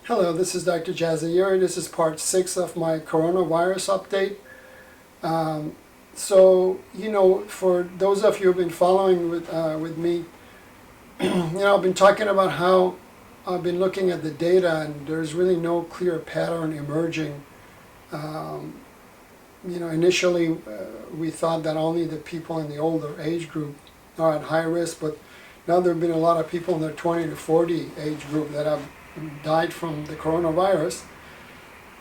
Hello, this is Dr. Jazairi. This is part 6 of my coronavirus update. For those of you who have been following with me, I've been talking about how I've been looking at the data and there's really no clear pattern emerging. Initially we thought that only the people in the older age group are at high risk, but now there have been a lot of people in the 20 to 40 age group that have died from the coronavirus.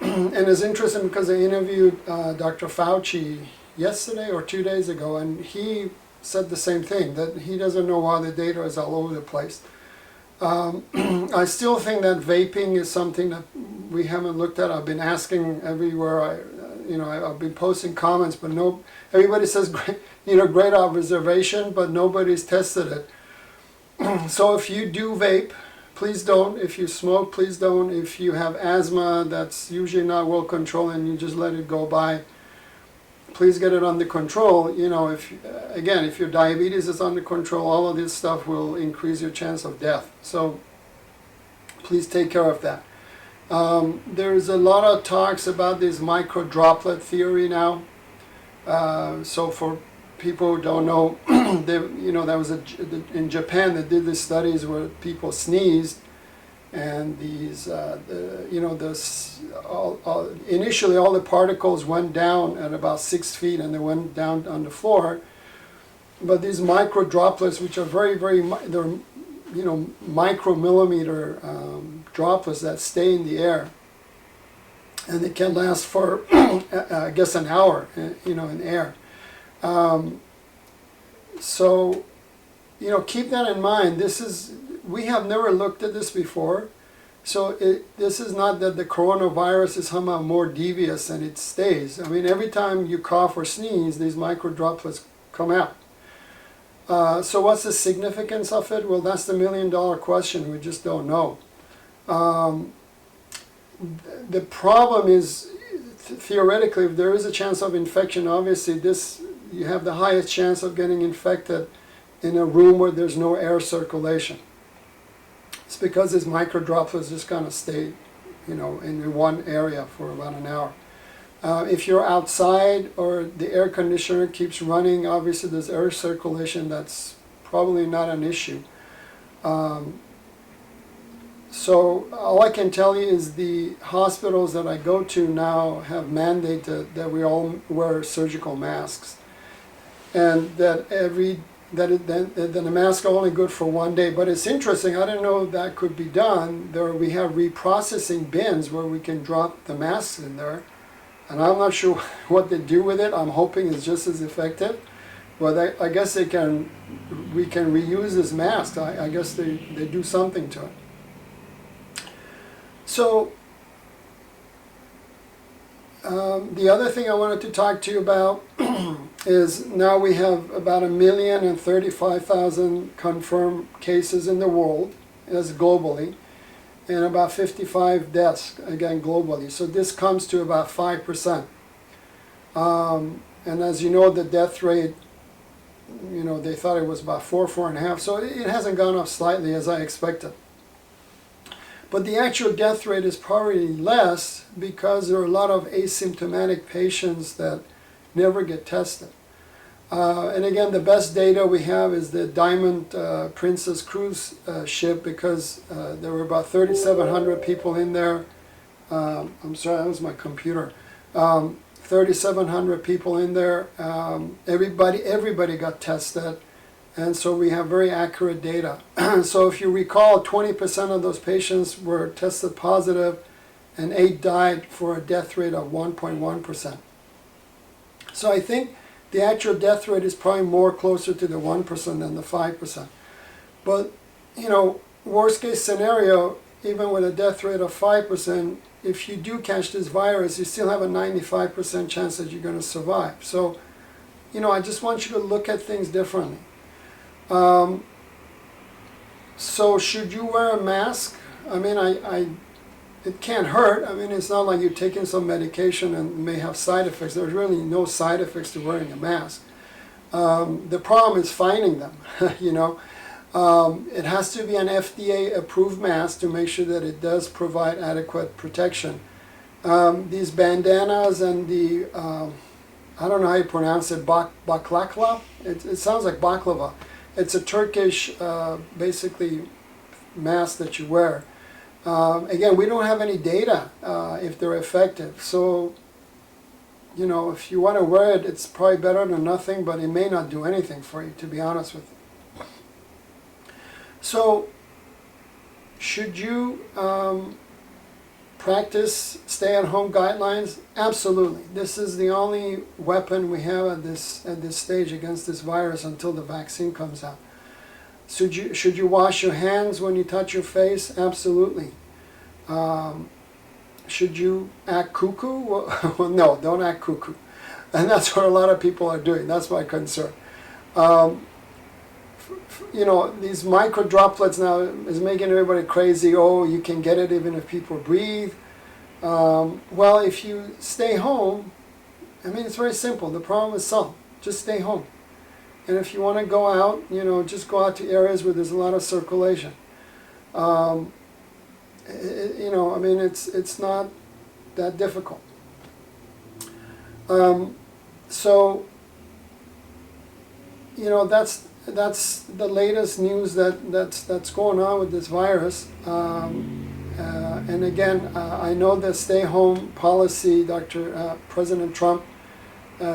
And it's interesting because I interviewed Dr. Fauci yesterday or 2 days ago, and he said the same thing, that he doesn't know why the data is all over the place. I still think that vaping is something that we haven't looked at. I've been asking everywhere. I've been posting comments, but everybody says great observation, but nobody's tested it. So if you do vape, please don't. If you smoke, please don't. If you have asthma that's usually not well controlled and you just let it go by, please get it under control. If your diabetes is under control, all of this stuff will increase your chance of death. So please take care of that. There's a lot of talks about this micro droplet theory now. So for people who don't know, in Japan they did these studies where people sneezed, and initially all the particles went down at about 6 feet and they went down on the floor. But these micro droplets, which are they're micromillimeter droplets that stay in the air, and they can last for I guess an hour, in air. Keep that in mind. We have never looked at this before. So this is not that the coronavirus is somehow more devious and it stays. I mean, every time you cough or sneeze, these micro droplets come out. So what's the significance of it? Well, that's the $1,000,000 question. We just don't know. The problem is, theoretically, if there is a chance of infection, obviously you have the highest chance of getting infected in a room where there's no air circulation. It's because these micro droplets just kind of stay, in one area for about an hour. If you're outside or the air conditioner keeps running, obviously there's air circulation. That's probably not an issue. So all I can tell you is the hospitals that I go to now have mandated that we all wear surgical masks, and that the masks are only good for 1 day. But it's interesting, I didn't know that could be done. We have reprocessing bins where we can drop the masks in there, and I'm not sure what they do with it. I'm hoping it's just as effective. But I guess we can reuse this mask. I guess they do something to it. So the other thing I wanted to talk to you about is now we have about 1,035,000 confirmed cases in the world, as globally, and about 55 deaths, again, globally. So this comes to about 5%. And as you know, the death rate, they thought it was about 4.5. So it hasn't gone up slightly as I expected. But the actual death rate is probably less because there are a lot of asymptomatic patients that never get tested. And again, the best data we have is the Diamond Princess cruise ship, because there were about 3,700 people in there. I'm sorry, that was my computer. 3,700 people in there. Everybody got tested. And so we have very accurate data. So if you recall, 20% of those patients were tested positive and 8 died for a death rate of 1.1%. So I think the actual death rate is probably more closer to the 1% than the 5%. But, worst case scenario, even with a death rate of 5%, if you do catch this virus, you still have a 95% chance that you're going to survive. So, I just want you to look at things differently. So should you wear a mask? I mean, it can't hurt. I mean, it's not like you're taking some medication and may have side effects. There's really no side effects to wearing a mask. The problem is finding them, It has to be an FDA approved mask to make sure that it does provide adequate protection. These bandanas and the, I don't know how you pronounce it, baklava? It sounds like baklava. It's a Turkish, basically, mask that you wear. Again, we don't have any data if they're effective. So, you know, if you want to wear it, it's probably better than nothing, but it may not do anything for you, to be honest with you. So, should you practice stay-at-home guidelines? Absolutely. This is the only weapon we have at this stage against this virus until the vaccine comes out. Should you wash your hands when you touch your face? Absolutely. Should you act cuckoo? Well, no, don't act cuckoo. And that's what a lot of people are doing. That's my concern. You know, these micro droplets now is making everybody crazy. Oh, you can get it even if people breathe. Well, if you stay home, I mean, it's very simple. The problem is solved. Just stay home. And if you want to go out, you know, just go out to areas where there's a lot of circulation. You know, I mean, it's not that difficult. So, you know, that's the latest news that's going on with this virus. And again, I know the stay-home policy, President Trump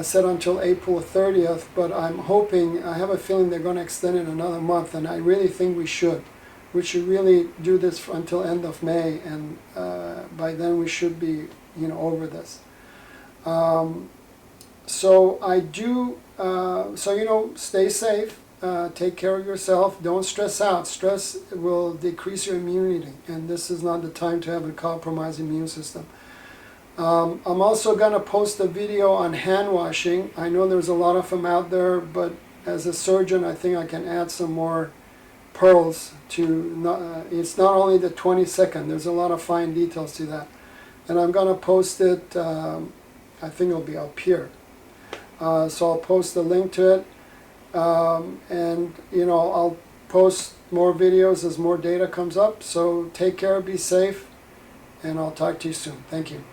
said until April 30th, but I'm hoping, I have a feeling they're going to extend it another month, and I really think we should. We should really do this until end of May, and by then we should be, you know, over this. So I do, so you know, stay safe, take care of yourself, don't stress out. Stress will decrease your immunity, and this is not the time to have a compromised immune system. I'm also going to post a video on hand washing. I know there's a lot of them out there, but as a surgeon, I think I can add some more pearls to, it's not only the 20-second, there's a lot of fine details to that. And I'm going to post it, I think it'll be up here. So I'll post the link to it. And, you know, I'll post more videos as more data comes up. So take care, be safe, and I'll talk to you soon. Thank you.